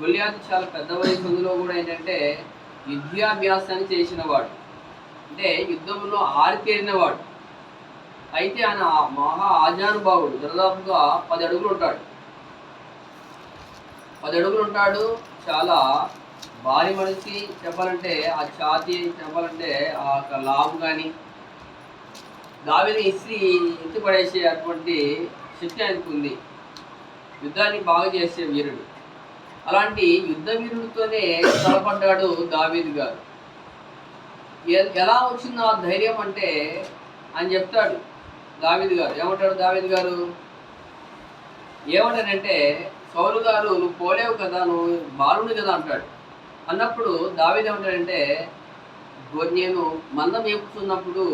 గొల్లియాతు చాలా పెద్ద వయసులో కూడా ఏంటంటే విద్యాభ్యాసాన్ని చేసినవాడు, అంటే యుద్ధంలో ఆరితేరినవాడు. అయితే ఆయన మహా ఆజానుభావుడు, దాదాపుగా 10 అడుగులు ఉంటాడు. 10 అడుగులు ఉంటాడు. చాలా భారీ మనిషి చెప్పాలంటే, ఆ ఛాతీ చెప్పాలంటే ఆ యొక్క లాభం కానీ దావీదుని ఎత్తి పడేసే అటువంటి శక్తి ఆయనకు ఉంది. యుద్ధాన్ని బాగా చేసే వీరుడు. అలాంటి యుద్ధ వీరుడితోనే తలపడ్డాడు దావీదు గారు. ఎలా వచ్చింది ఆ ధైర్యం అంటే ఆయన చెప్తాడు. దావీదు గారు ఏమంటాడు? దావీదు గారు ఏమంటాడంటే, సౌలు గారు నువ్వు పోలేవు కదా, నువ్వు బాలుడు కదా అంటాడు. అన్నప్పుడు దావీదు ఏమంటాడంటే, నేను మందం మేపుతున్నప్పుడు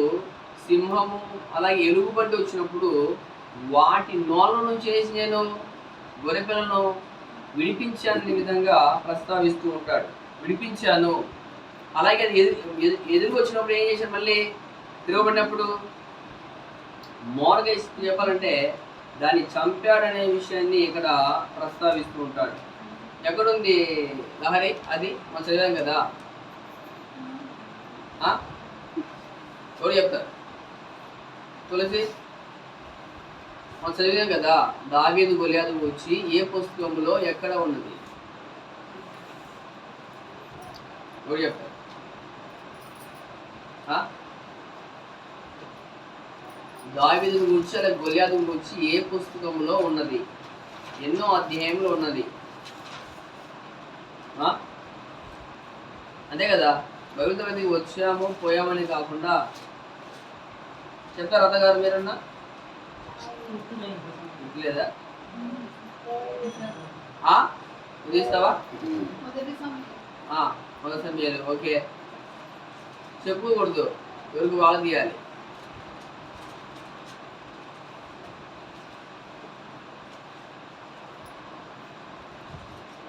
సింహము అలాగే ఎలుగుబంటి వచ్చినప్పుడు వాటి నోళ్ళ నుంచి వేసి నేను గొర్రెపిల్లను విడిపించాననే విధంగా ప్రస్తావిస్తూ ఉంటాడు. విడిపించాను. అలాగే అది ఎదురు వచ్చినప్పుడు ఏం చేశాను? మళ్ళీ తిరగబడినప్పుడు మోరగా చెప్పాలంటే దాన్ని చంపాడనే విషయాన్ని ఇక్కడ ప్రస్తావిస్తూ ఉంటాడు. ఎక్కడుంది లహరి? అది మనం చదివాం కదా. ఎవరు చెప్తారు? తులసి, మనం చదివాం కదా. దావీదు గొలియాతు వచ్చి ఏ పుస్తకంలో ఎక్కడ ఉన్నది? ఎవరు చెప్తారు? దావీదు గురించి అలాగే గొలియాతు గురించి ఏ పుస్తకంలో ఉన్నది? ఎన్నో అధ్యాయంలో ఉన్నది? అంతే కదా. బైబిల్ తరగతికి వచ్చాము పోయామని కాకుండా చెప్తారు. అత్తగారు మీరన్నా లేదా? ఉదయిస్తావా? మొదటి సమయాలు. ఓకే, చెప్పకూడదు, ఎవరికి వాళ్ళు తీయాలి.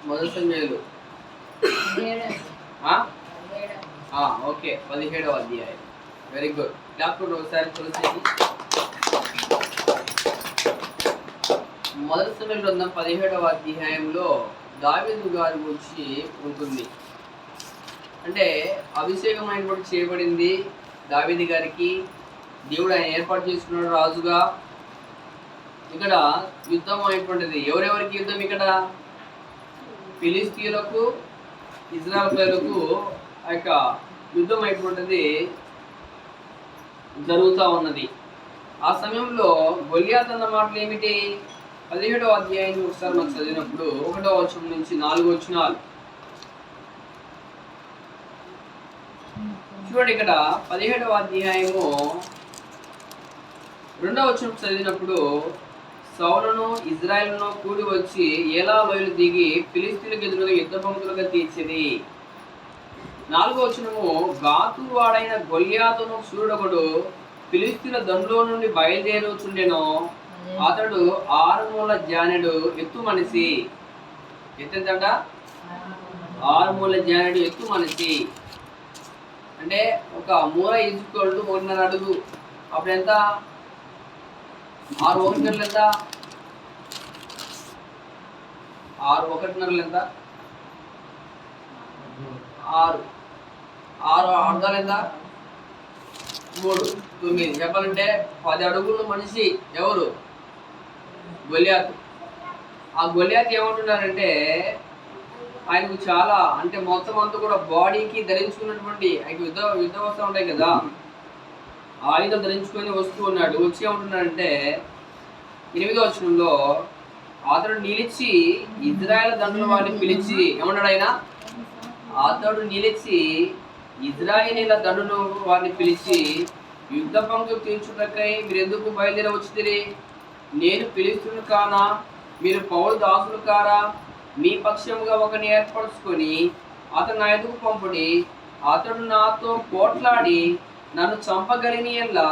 మొదటి సమయాలు ఓకే, 17వ అధ్యాయం. Very good. జ్ఞాపకం ఒకసారి తులసి. మొదటి సమయాల గ్రంథం 17వ అధ్యాయంలో దావీదు గారి గురించి ఉంటుంది. అంటే అభిషేకం చేయబడింది దావీదు గారికి. దేవుడు ఆయన ఏర్పాటు చేసుకున్నాడు రాజుగా. ఇక్కడ యుద్ధం అయినటువంటిది. ఎవరెవరికి యుద్ధం? ఇక్కడ ఫిలిస్తీయులకు ఇజ్రాయేలీయులకు ఆ యొక్క యుద్ధం అయినటువంటిది జరుగుతూ ఉన్నది. ఆ సమయంలో గొలియాతు అన్న మాటలు ఏమిటి? 17వ అధ్యాయాన్ని ఒకసారి మనం చదివినప్పుడు 1వ వచనం నుంచి 4 వచనాలు చూడండి. ఇక్కడ 17వ అధ్యాయము 2వ వచనం చదివినప్పుడు, సౌలును ఇజ్రాయేలును కూడి వచ్చి ఏలా లోయలు దిగి ఫిలిస్తీయులకు ఎదురుగా యుద్ధ పంక్తులుగా తీర్చిది. 4వ వచనము, గాతు వాడైన గొలియాతును సూర్యుడొకడు ఫిలిస్తీయుల దండులో నుండి బయలుదేరుచుండెను. అతడు 6 మూల జానెడు ఎత్తు మనిషి. ఎత్తెంతట? 6 మూల జానెడు ఎత్తు మనిషి. అంటే ఒక మూల ఈజుకోళ్ళు 1.5 అడుగు. అప్పుడు ఎంత? 6 1/2 ఎంత? 6 1/2 ఎంత? 6 అర్ధాలు ఎంత? 3 9. చెప్పాలంటే 10 అడుగుల మనిషి. ఎవరు? గొలియాతు. ఆ గొలియాతు ఏమంటున్నారంటే, ఆయనకు చాలా, అంటే మొత్తం అంతా కూడా బాడీకి ధరించుకున్నటువంటి యుద్ధ వస్త్రాలు ఉంటాయి కదా, ఆయుధం ధరించుకొని వస్తూ ఉన్నాడు. వచ్చి ఏమంటున్నాడంటే 8వ వచనంలో, అతడు నిలిచి ఇజ్రాయేల్ దండుల వారిని పిలిచి ఏమన్నాడు ఆయన? అతడు నిలిచి ఇజ్రాయేలీల దండును వారిని పిలిచి, యుద్ధ పంక్తులు తీర్చుటకై మీరు ఎందుకు బయలుదేరి వచ్చితిరి? నేను ఫిలిస్తీయుని కానా? మీరు పౌలు దాసులు కారా? మీ పక్షముగా ఒకరిని ఏర్పరచుకొని అతను నా ఎదుగు పంపుడి. అతడు నాతో పోట్లాడి నన్ను చంపగలిగిన ఎల్లా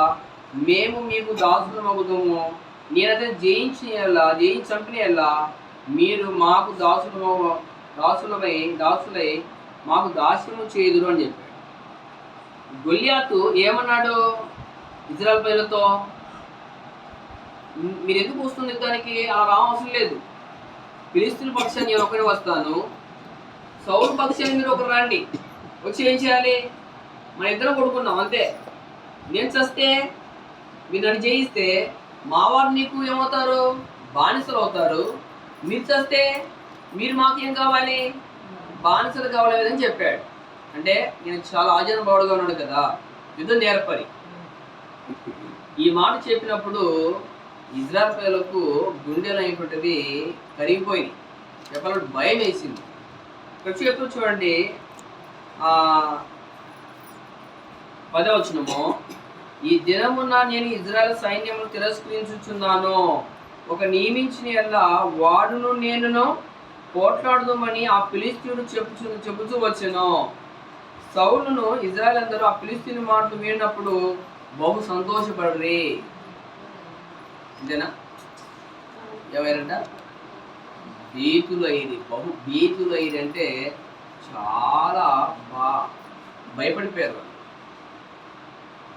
మేము మీకు దాసులమగుదుము. నేనైతే జయించి చంపిన ఎల్లా మీరు మాకు దాసులై మాకు దాస్యము చేయుదురు అని చెప్పాడు. గొలియాతు ఏమన్నాడు ఇజ్రాయెల్ ప్రజలతో? మీరు ఎందుకు వస్తుంది యుద్ధానికి? అలా రావసరం లేదు. ఫిలిస్తీయుల పక్షాన్ని నేను ఒకనే వస్తాను, సౌలు పక్షాన్ని మీరు ఒకరు రండి, వచ్చి ఏం చేయాలి? మన ఇద్దరం కొడుకున్నాం అంతే. నేను చస్తే మీరు నన్ను చేయిస్తే మా వారు నీకు ఏమవుతారు? బానిసలు అవుతారు. మీరు చస్తే మీరు మాకు ఏం కావాలి? బానిసలు కావాలని చెప్పాడు. అంటే నేను చాలా ఆజానుభావుడుగా ఉన్నాడు కదా, యుద్ధం నేర్పరి. ఈ మాట చెప్పినప్పుడు ఇజ్రాయెల్ ప్రజలకు గుండెలు అయినటువంటిది కరిగిపోయింది. చెప్పాలంటే భయం వేసింది. ఎప్పుడు చూడండి 10వ వచనము, ఈ దినమున నేను ఇజ్రాయెల్ సైన్యమును తిరస్కరించుచున్నాను, ఒక నియమించిన ఎల్ల వాడును నేనును పోట్లాడదామని ఆ ఫిలిష్తీయుడు చెప్పుచూ వచ్చెను. సౌలును ఇజ్రాయెల్ అందరూ ఆ ఫిలిష్తీయుని మాటలు విన్నప్పుడు బహు సంతోషపడరి. అంతేనా? ఎవరంట? భీతులైరి. బహు భీతులైరి అంటే చాలా భయపడిపోయారు.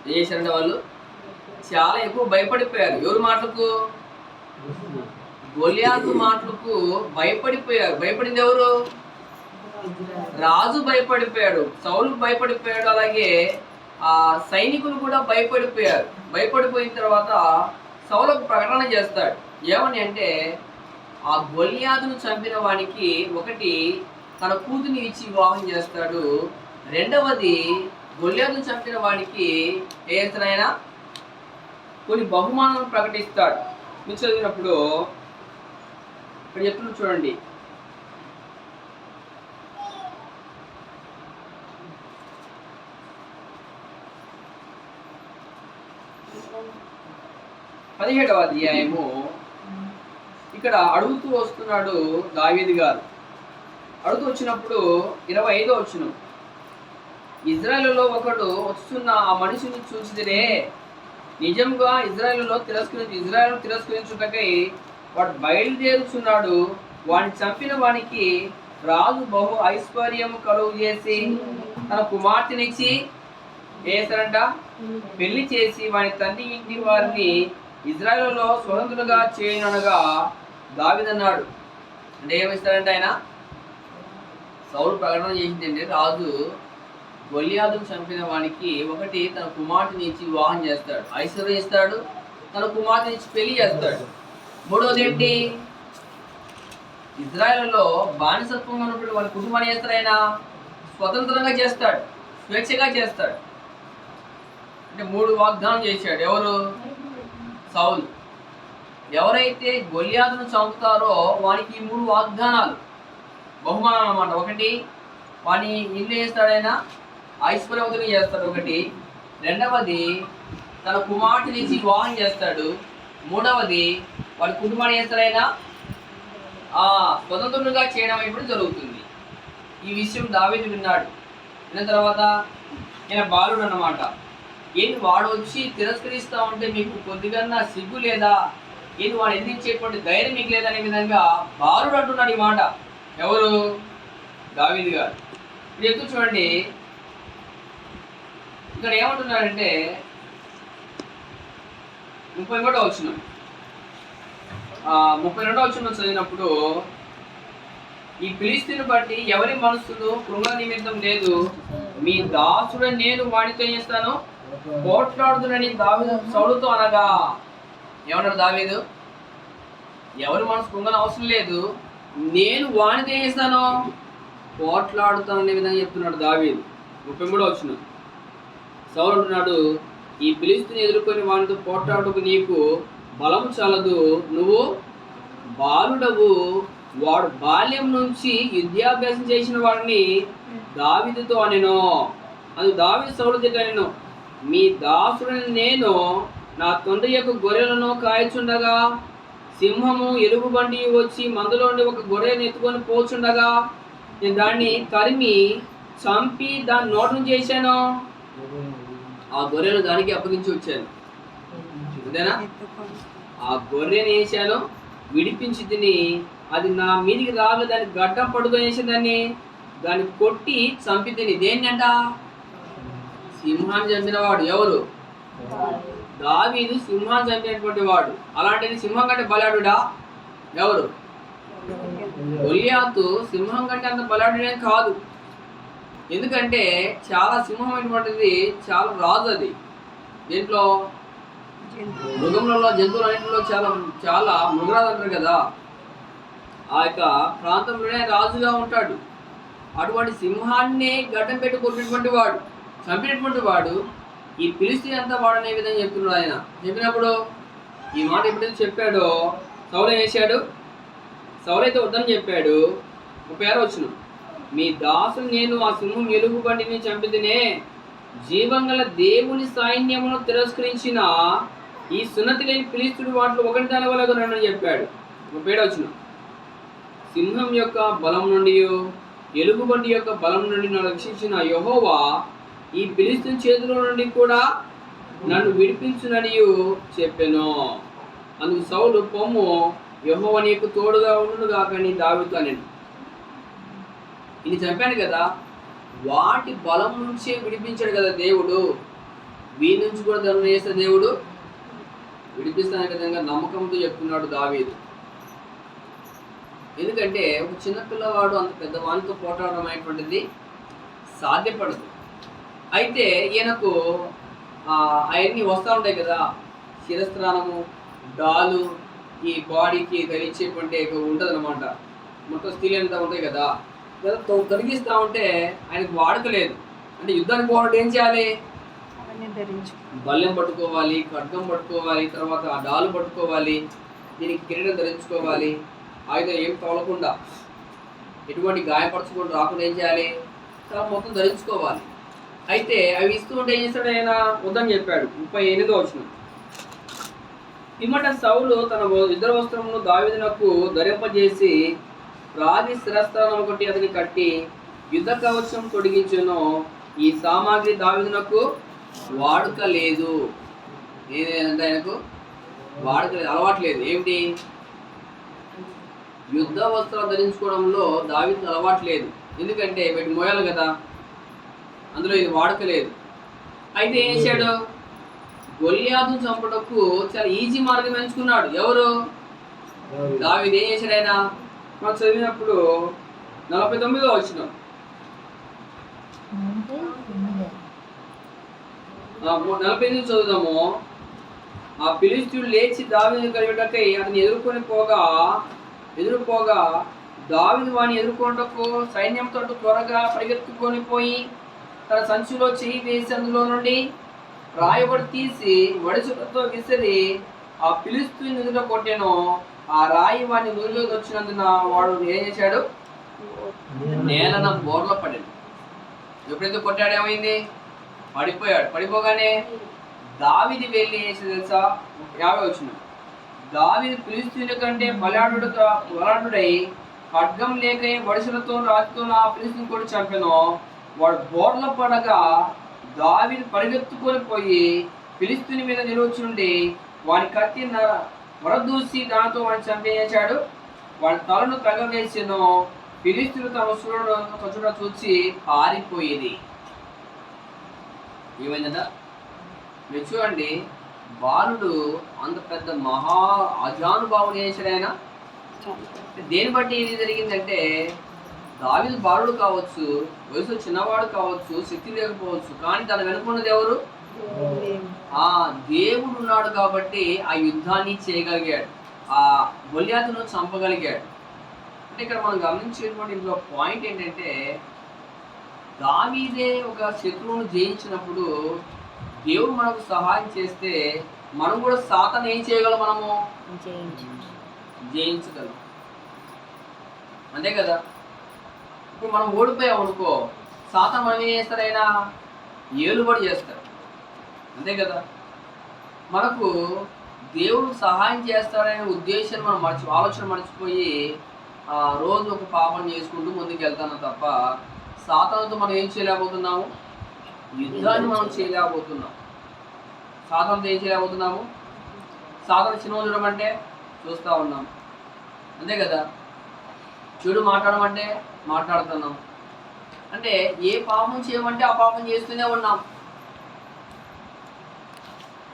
ఏం చేశారంటే వాళ్ళు చాలా ఎక్కువ భయపడిపోయారు. ఎవరి మాటలకు? గొలియాతు మాటలకు భయపడిపోయారు. భయపడింది ఎవరు? రాజు భయపడిపోయాడు, సౌలు భయపడిపోయాడు, అలాగే ఆ సైనికులు కూడా భయపడిపోయారు. భయపడిపోయిన తర్వాత సౌలకు ప్రకటన చేస్తాడు. ఏమని అంటే, ఆ గొలియాతును చంపిన వానికి ఒకటి తన కూతుని ఇచ్చి వివాహం చేస్తాడు, రెండవది గొలియాతును చంపిన వాడికి ఏదైనా కొన్ని బహుమానాలను ప్రకటిస్తాడు. మీరు చదివినప్పుడు ఇక్కడ చెప్తున్నా చూడండి, పదిహేడవ అధ్యాయము. ఇక్కడ అడుగుతూ వస్తున్నాడు దావీదు గారు. అడుగుతూ వచ్చినప్పుడు 25వ వచనం, ఇజ్రాయేలులో ఒకడు వస్తున్న ఆ మనిషిని చూసిదిరే, నిజంగా ఇజ్రాయేలును తిరస్కరించుటకై వాడు బయలుదేరుచున్నాడు, వాడిని చంపిన వానికి రాజు బహు ఐశ్వర్యము కలుగు చేసి తన కుమార్తెనిచ్చి చేస్తారంట, పెళ్లి చేసి వాని తండ్రి ఇంటి వారిని ఇజ్రాయేలులో స్వతంత్రులుగా చేయనగా దావీదు అన్నాడు. అంటే ఏమిస్తారంటే, ఆయన సౌలు ప్రకటన చేసిందంటే, రాజు గొలియాతును చంపిన వానికి ఒకటి తన కుమార్తెని ఇచ్చి వివాహం చేస్తాడు, ఐశ్వర్యం ఇస్తాడు, తన కుమార్తెని ఇచ్చి పెళ్లి చేస్తాడు. మూడవది ఏంటి? ఇజ్రాయేలులో బానిసత్వంగా ఉన్నప్పుడు వాళ్ళ కుటుంబాన్ని చేస్తాడు, ఆయన స్వతంత్రంగా చేస్తాడు, స్వేచ్ఛగా చేస్తాడు. అంటే 3 వాగ్దానం చేశాడు. ఎవరు? సౌలు. ఎవరైతే గొలియాతును చంపుతారో వానికి ఈ 3 వాగ్దానాలు, బహుమానాలు అన్నమాట. ఒకటి, వాని ఇల్లు చేస్తాడైనా ఐశ్వర్యవంతుని చేస్తాడు. ఒకటి, రెండవది తన కుమార్తెని ఇచ్చి వివాహం చేస్తాడు. మూడవది వాడి కుటుంబాన్ని చేస్తాడైనా స్వతంత్రులుగా చేయడం ఇప్పుడు జరుగుతుంది. ఈ విషయం దావీదు విన్నాడు. విన్న తర్వాత ఈయన బాలుడు అన్నమాట. ఏంటి వాడు వచ్చి తిరస్కరిస్తా ఉంటే మీకు కొద్దిగా సిగ్గు లేదా? ఏంటి వాడు ఎదిరించేటువంటి ధైర్యం మీకు లేదనే విధంగా బాలుడు అంటున్నాడు ఈ మాట. ఎవరు? దావీదు గారు. ఇది ఎత్తు చూడండి, ఇక్కడ ఏమంటున్నాడంటే 32వ వచనం, 32వ వచనం చదివినప్పుడు, ఈ ఫిలిష్తీయుని బట్టి ఎవరి మనస్సులో కృంగ నిమిత్తం లేదు, మీ దాసుడు నేను వాడితో చేస్తాను పోట్లాడుతున్నని దావీదు సౌలుతో అనగా. ఏమన్నాడు దావీదు? ఎవరి మనసు కృంగన అవసరం లేదు, నేను వాడితో చేస్తాను పోట్లాడుతాననే విధంగా చెప్తున్నాడు దావీదు. 33వ వచనం, సౌలు అంటున్నాడు, ఈ ఫిలిష్తీయుని ఎదుర్కొని వాడితో పోట్లాడుకు నీకు బలము చాలదు, నువ్వు బాలుడవు. వాడు బాల్యం నుంచి విద్యాభ్యాసం చేసిన వాడిని దావీదుతో అనెను. అది దావీదు సౌలు తిట్టనెను, మీ దాసుడిని నేను నా తండ్రి యొక్క గొర్రెలను కాయచుండగా సింహము ఎలుగుబంటి వచ్చి మందులోండి ఒక గొర్రెను ఎత్తుకొని పోచుండగా నేను దాన్ని తరిమి చంపి దాన్ని నోటం చేశాను, ఆ గొర్రెను దానికి అప్పగించి వచ్చాను. అంతేనా? ఆ గొర్రెని వేసాను, విడిపించి తిని అది నా మీదికి రాదు, దాన్ని గడ్డం పడుకొని వేసేదాన్ని, దాన్ని కొట్టి చంపి తిని. దేన్నంట? సింహాన్ని చంపిన వాడు. ఎవరు? దావీదు సింహాన్ని చంపినటువంటి వాడు. అలాంటిది సింహం కంటే బలాడుడా? ఎవరు? గొల్లియాతు సింహం కంటే అంత బలాఢ్యుడే కాదు. ఎందుకంటే చాలా సింహమైనటువంటిది, చాలా రాజు అది. దీంట్లో మృగములలో, జంతువులన్నింటిలో చాలా చాలా మృగరాజు అంటారు కదా, ఆ యొక్క ప్రాంతంలోనే రాజుగా ఉంటాడు. అటువంటి సింహాన్ని గడ్డం పెట్టి కొట్టినటువంటి వాడు, చంపినటువంటి వాడు ఈ ఫిలిష్తీయుని అంతా వాడనే విధంగా చెప్తున్నాడు. ఆయన చెప్పినప్పుడు ఈ మాట ఎప్పుడైతే చెప్పాడో సౌలు ఏం చేశాడు? సౌలు అయితే వద్దని చెప్పాడు. 36 వచనం, మీ దాసుని నేను ఆ సింహం ఎలుగుబంటిని చంపితేనే, జీవంగల దేవుని సైన్యమును తిరస్కరించిన ఈ సున్నతి లేని ఫిలిష్తీయుడు వాటిలో ఒకటి దానివలగనని చెప్పాడు. 37 వచనం, సింహం యొక్క బలం నుండి, ఎలుగుబంటి యొక్క బలం నుండి నన్ను రక్షించిన యెహోవా ఈ ఫిలిష్తీయుని చేతిలో నుండి కూడా నన్ను విడిపించునని చెప్పెను. అందుకు సౌలు, పొమ్ము, యెహోవా నీకు తోడుగా ఉండునుగా కానీ దావీదుతో అనెను. ఇది చంపాను కదా, వాటి బలం నుంచే విడిపించాడు కదా దేవుడు, వీరి నుంచి కూడా ధర్మం చేస్తే దేవుడు విడిపిస్తానే విధంగా నమ్మకంతో చెప్తున్నాడు దావీదు. ఎందుకంటే ఒక చిన్న పిల్లవాడు అంత పెద్ద వానితో పోరాడడం అనేటువంటిది సాధ్యపడదు. అయితే ఈయనకు అవన్నీ వస్తూ ఉంటాయి కదా, శిరస్త్రాణము, డాలు, ఈ బాడీకి ధరించేటువంటి ఉంటుంది అనమాట, మొత్తం స్త్రీలు అంతా ఉంటాయి కదా, తొలగిస్తూ ఉంటే ఆయనకు వాడకలేదు. అంటే యుద్ధానికి పోవాలంటే ఏం చేయాలి? బల్లెం పట్టుకోవాలి, ఖడ్గం పట్టుకోవాలి, తర్వాత ఆ డాలు పట్టుకోవాలి, దీనికి కిరీటం ధరించుకోవాలి, ఆయుధం ఏం తోలకుండా, ఎటువంటి గాయపరచుకొని రాకుండా ఏం చేయాలి? మొత్తం ధరించుకోవాలి. అయితే అవి ఇస్తూ ఉంటే ఏం చేస్తాడు? ఆయన వద్దని చెప్పాడు. 38 వచనం, పిమ్మట సౌలు తన యుద్ధ వస్త్రమును దావీదునకు ధరింపజేసి రాజు శిరస్త్రాణం ఒకటి అతని కట్టి యుద్ధ కవచం తొడిగించెను. ఈ సామాగ్రి దావీదునకు వాడుక లేదు. ఏదంటే ఆయనకు వాడుక లేదు, అలవాటు లేదు. ఏమిటి? యుద్ధ వస్త్రాలు ధరించుకోవడంలో దావీదు అలవాటు లేదు. ఎందుకంటే వీటి మోయాలి కదా, అందులో ఇది వాడకలేదు. అయితే ఏం చేశాడు? గొల్లియాతును చంపటకు చాలా ఈజీ మార్గం ఎంచుకున్నాడు. ఎవరు? దావీదు. ఏం చేశాడు ఆయన? మనం చదివినప్పుడు 49 వచనం, 48 చదువుదాము. ఆ ఫిలిష్తీయుడు లేచి దావీదును కలిగటకై అతన్ని ఎదురుపోగా దావీదు వాని ఎదుర్కొంటకు సైన్యంతో త్వరగా పరిగెత్తుకొని పోయి తన సంచిలో చేయి వేసి అందులో నుండి రాయబడి తీసి వడిచులతో విసిరి ఆ ఫిలిష్తీయుని ఎదుట కొట్టెను. ఆ రాయి వాని నుదిలోకి వచ్చినందున వాడు ఏం చేశాడు? నేలన బోర్లో పడాడు. ఎప్పుడైతే కొట్టాడు ఏమైంది? పడిపోయాడు. పడిపోగానే దావీదు వెళ్ళి ఏం తెలుసా? 50 వచనం, దావీదు ఫిలిష్తీయుని కంటే బలాఢ్యుడై ఖడ్గం లేక వడిసెలతో రాతితో ఆ ఫిలిష్తీయుని కూడా చంపెను. వాడు బోర్ల పడగా దావీదు పరిగెత్తుకొని పోయి ఫిలిష్తీయుని మీద నిలుచుండి వాడి కత్తి వరదూసి దానితో వాడిని చంపేశాడు. వాడి తలను తగవేసెను. ఫిలిష్తీయులు తమ సూర్యుడు చూసి పారిపోయేది. ఏమైందట? మీరు చూడండి, బాలుడు అంత పెద్ద మహా అజానుభావుడు చేశాడు ఆయన. దేని బట్టి ఇది జరిగిందంటే, దావీదు బాలుడు కావచ్చు, వయసు చిన్నవాడు కావచ్చు, శక్తి లేకపోవచ్చు, కానీ తన వెనుకున్నది ఎవరు? ఆ దేవుడు ఉన్నాడు కాబట్టి ఆ యుద్ధాన్ని చేయగలిగాడు, ఆ గొల్లియాతును చంపగలిగాడు. అంటే ఇక్కడ మనం గమనించేటువంటి ఇందులో పాయింట్ ఏంటంటే, దావీదే ఒక శత్రువును జయించినప్పుడు దేవుడు మనకు సహాయం చేస్తే మనం కూడా సాతాను ఏం చేయగలం? మనము జయించగలం. అంతే కదా. ఇప్పుడు మనం ఓడిపోయాం అనుకో, సాతాను మనం ఏం చేస్తారు? ఆయన ఏలుబడి చేస్తారు. అంతే కదా. మనకు దేవుడు సహాయం చేస్తాడనే ఉద్దేశం మనం ఆలోచన మర్చిపోయి రోజు ఒక పాపం చేసుకుంటూ ముందుకు వెళ్తాను తప్ప సాతానుతో మనం ఏం చేయలేకపోతున్నాము? యుద్ధాన్ని మనం చేయలేకపోతున్నాం. సాతానుతో ఏం చేయలేకపోతున్నాము? సాతాను చిన్న చూడమంటే చూస్తూ ఉన్నాం. అంతే కదా. చెడు మాట్లాడమంటే మాట్లాడుతున్నాం. అంటే ఏ పాపం చేయమంటే ఆ పాపం చేస్తూనే ఉన్నాం.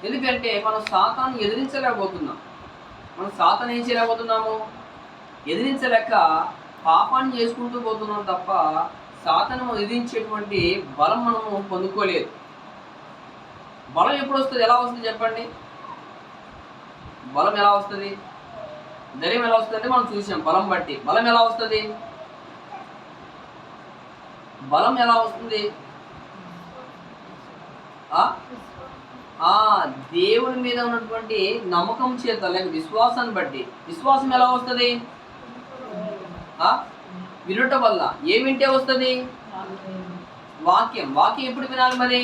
ఎందుకంటే మనం సాతాను ఎదిరించలేకపోతున్నాం. మనం సాతాను ఏం చేయలేకపోతున్నాము? ఎదిరించలేక పాపాన్ని చేసుకుంటూ పోతున్నాం తప్ప సాతాను విధించేటువంటి బలం మనము పొందుకోలేదు. బలం ఎప్పుడు వస్తుంది, ఎలా వస్తుంది చెప్పండి? బలం ఎలా వస్తుంది, ధైర్యం ఎలా వస్తుంది అంటే మనం చూసాం. బలం బట్టి బలం ఎలా వస్తుంది, బలం ఎలా వస్తుంది? దేవుని మీద ఉన్నటువంటి నమ్మకం చేత, లేక విశ్వాసాన్ని బట్టి. విశ్వాసం ఎలా వస్తుంది? వినుట వల్ల. ఏ వింటే వస్తుంది? వాక్యం. వాక్యం ఎప్పుడు వినాలి మరి?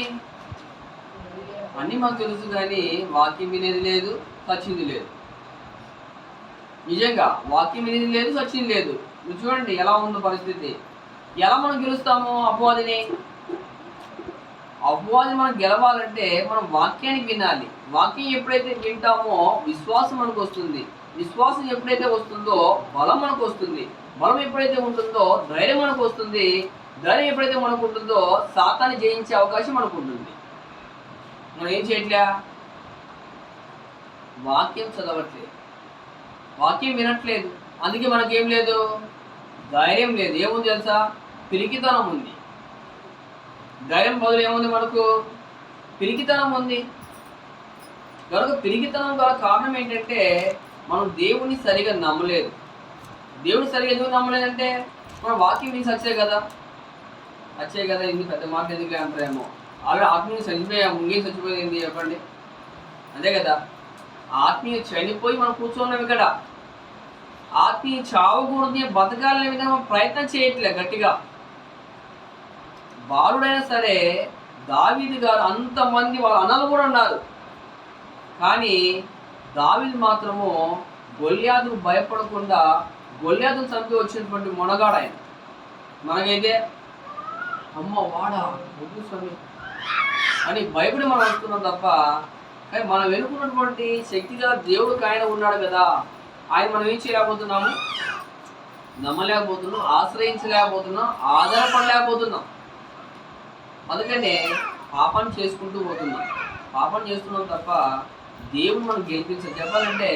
అన్నీ మాకు తెలుసు కానీ వాక్యం వినేది లేదు, సచ్చింది లేదు. నిజంగా వాక్యం వినేది లేదు, సచ్చింది లేదు. మీరు చూడండి ఎలా ఉందో పరిస్థితి. ఎలా మనం గెలుస్తాము అపవాదిని? అపవాది మనం గెలవాలంటే మనం వాక్యానికి వినాలి. వాక్యం ఎప్పుడైతే వింటామో విశ్వాసం మనకు వస్తుంది. విశ్వాసం ఎప్పుడైతే వస్తుందో బలం మనకు వస్తుంది. బలం ఎప్పుడైతే ఉంటుందో ధైర్యం మనకు వస్తుంది. ధైర్యం ఎప్పుడైతే మనకు ఉంటుందో సాతాన్ని జయించే అవకాశం మనకు ఉంటుంది. మనం ఏం చేయట్లే? వాక్యం చదవట్లేదు, వాక్యం వినట్లేదు. అందుకే మనకేం లేదు, ధైర్యం లేదు. ఏముంది తెలుసా? పిరికితనం ఉంది. ధైర్యం బదులు ఏముంది మనకు? పిరికితనం ఉంది. కనుక పిరికితనం గల కారణం ఏంటంటే మనం దేవుని సరిగా నమ్మలేదు. దేవుని సరిగా ఎందుకు నమ్మలేదంటే మనం వాక్యం విని వచ్చే కదా. ఇది పెద్ద మాట ఎందుకు అంటారేమో. ఆల్రెడీ ఆత్మీయ చనిపోయాము, ఇంకేం చచ్చిపోయింది చెప్పండి? అదే కదా, ఆత్మీయ చనిపోయి మనం కూర్చున్నాం ఇక్కడ. ఆత్మీయ చావకూడదు, బతకాలనే విధంగా ప్రయత్నం చేయట్లే గట్టిగా. బాలుడైనా సరే దావీదు గారు అంతమంది వాళ్ళ అన్నలు కూడా ఉన్నారు, కానీ దావీదు మాత్రము గొల్యాతుకు భయపడకుండా గొల్యాతును చంపి వచ్చినటువంటి మొనగాడు ఆయన. మనకైతే అమ్మ వాడా వద్దు స్వామి అని భయపడి మనం వస్తున్నాం తప్ప, కానీ మనం వెనుకున్నటువంటి శక్తిగా దేవుడికి ఆయన ఉన్నాడు కదా. ఆయన మనం ఏం చేయలేకపోతున్నాము, నమ్మలేకపోతున్నాం, ఆశ్రయించలేకపోతున్నాం, ఆధారపడలేకపోతున్నాం. అందుకనే పాపాన్ని చేసుకుంటూ పోతున్నాం. పాపం చేస్తున్నాం తప్ప దేవుడు మనం గెలిపించాలి. చెప్పాలంటే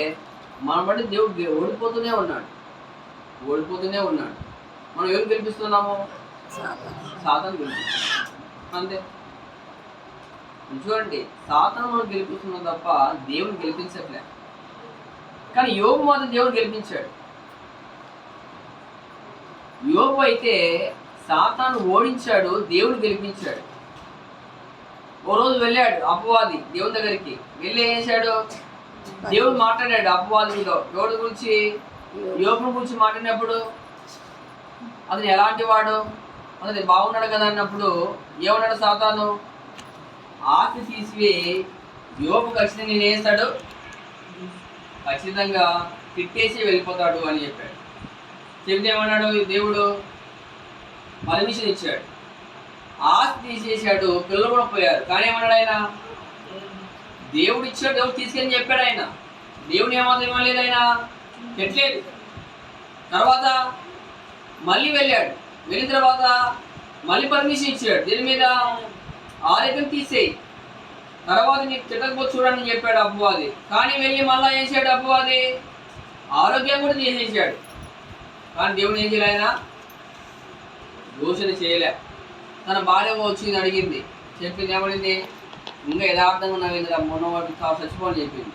మన బట్టి దేవుడు ఓడిపోతూనే ఉన్నాడు. మనం ఎవరు గెలిపిస్తున్నాము? సాతాను గెలిపిస్తున్నాం. అంతే. చూడండి, సాతాను మనం గెలిపిస్తున్నాం తప్ప దేవుని గెలిపించట్లే. కానీ యోబు మాత్రం దేవుడు గెలిపించాడు. యోబు అయితే సాతాను ఓడించాడు, దేవుడు గెలిపించాడు. ఓ రోజు వెళ్ళాడు అపవాది దేవుని దగ్గరికి. వెళ్ళి ఏం చేశాడు? దేవుడు మాట్లాడాడు అపవాదితో. ఎవరి గురించి? యోబుని గురించి మాట్లాడినప్పుడు అతను ఎలాంటి వాడు, అతను బాగున్నాడు కదా అన్నప్పుడు ఏమన్నాడు సాతాను? ఆస్తి తీసివేయి, యోబు ఖచ్చితంగా నేను వేస్తాడు, ఖచ్చితంగా తిట్టేసి వెళ్ళిపోతాడు అని చెప్పాడు. చెప్తే ఏమన్నాడు దేవుడు? పర్మిషన్ ఇచ్చాడు, ఆస్తి తీసేసాడు, పిల్లలు కూడా పోయారు. కానీ ఏమన్నాడు ఆయన? దేవుడు ఇచ్చాడు, దేవుడు తీసుకెళ్ళి చెప్పాడు ఆయన. దేవుని ఏమాత్రం ఇవ్వలేదు, ఆయన పెట్టలేదు. తర్వాత మళ్ళీ వెళ్ళాడు. వెళ్ళిన తర్వాత మళ్ళీ పర్మిషన్ ఇచ్చాడు. దీని మీద ఆరోగ్యం తీసేయి, తర్వాత నీకు తిట్టకపోతే చూడని చెప్పాడు అపవాది. కానీ వెళ్ళి మళ్ళీ ఏం చేశాడు అపవాది? ఆరోగ్యం కూడా తీసేసాడు. కానీ దేవుడు ఏం చేయలే, ఆయన దూషణ చేయలే. తన భార్య వచ్చింది, అడిగింది, చెప్పింది. ఏమడింది? ఇంకా యథార్థంగా ఉన్నావు కదా, మొన్న వాటి చచ్చిపోని చెప్పింది.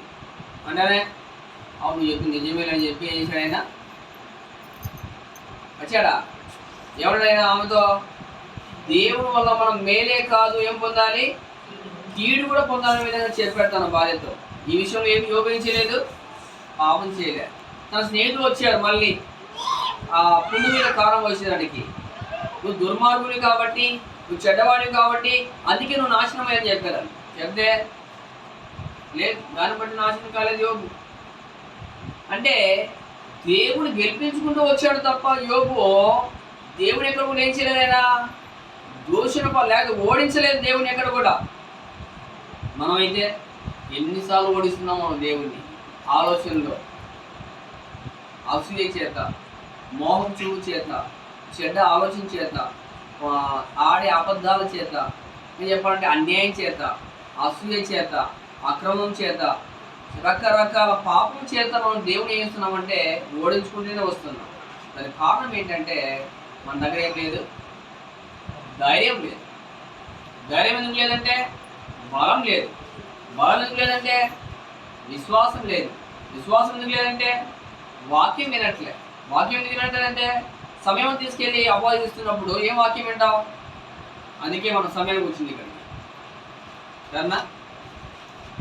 అంటేనే అవును చెప్పింది, నిజమేనని చెప్పి ఏం చేశాడు ఆయన? వచ్చాడా? ఎవడైనా ఆమెతో దేవుని వల్ల మనం మేలే కాదు ఏం పొందాలి, కీడు కూడా పొందాలనే విధంగా చెప్పాడు తన భార్యతో. ఈ విషయంలో ఏమి యోగించలేదు, పాపం చేయలేదు. తన స్నేహితులు వచ్చారు మళ్ళీ ఆ పుండు మీద కారం వచ్చేదానికి. నువ్వు దుర్మార్గుని కాబట్టి, నువ్వు చెడ్డవాడివి కాబట్టి అందుకే నువ్వు నాశనం అయ్యని చెప్పారు. చెప్తే లేదు, దాన్ని బట్టి నాశనం కాలేదు యోగు. అంటే దేవుడు గెలిపించుకుంటూ వచ్చాడు తప్ప యోగు దేవుని ఎక్కడ కూడా ఏం చేయలేదైనా దూషణ లేక ఓడించలేదు దేవుని ఎక్కడ కూడా. మనమైతే ఎన్నిసార్లు ఓడిస్తున్నాం మనం దేవుణ్ణి? ఆలోచనలో, అసూయ చేత, మోహం చూపు చేత, చెడ్డ ఆలోచన చేత, ఆడే అబద్ధాల చేత, నేను చెప్పాలంటే అన్యాయం చేత, అసూయ చేత, అక్రమం చేత, రకరకాల పాపం చేత మనం దేవుని ఏం చేస్తున్నామంటే ఓడించుకుంటూనే వస్తున్నాం. దానికి కారణం ఏంటంటే మన దగ్గర ఏం లేదు, ధైర్యం లేదు. ధైర్యం ఎందుకు లేదంటే బలం లేదు. బలం ఎందుకు లేదంటే విశ్వాసం లేదు. విశ్వాసం ఎందుకు లేదంటే వాక్యం వినట్లే. వాక్యం ఎందుకు వినట్లేదంటే సమయం తీసుకెళ్ళి అపవాదిస్తున్నప్పుడు ఏం వాక్యం వింటావు? అందుకే మన సమయానికి వచ్చింది ఇక్కడికి కన్నా.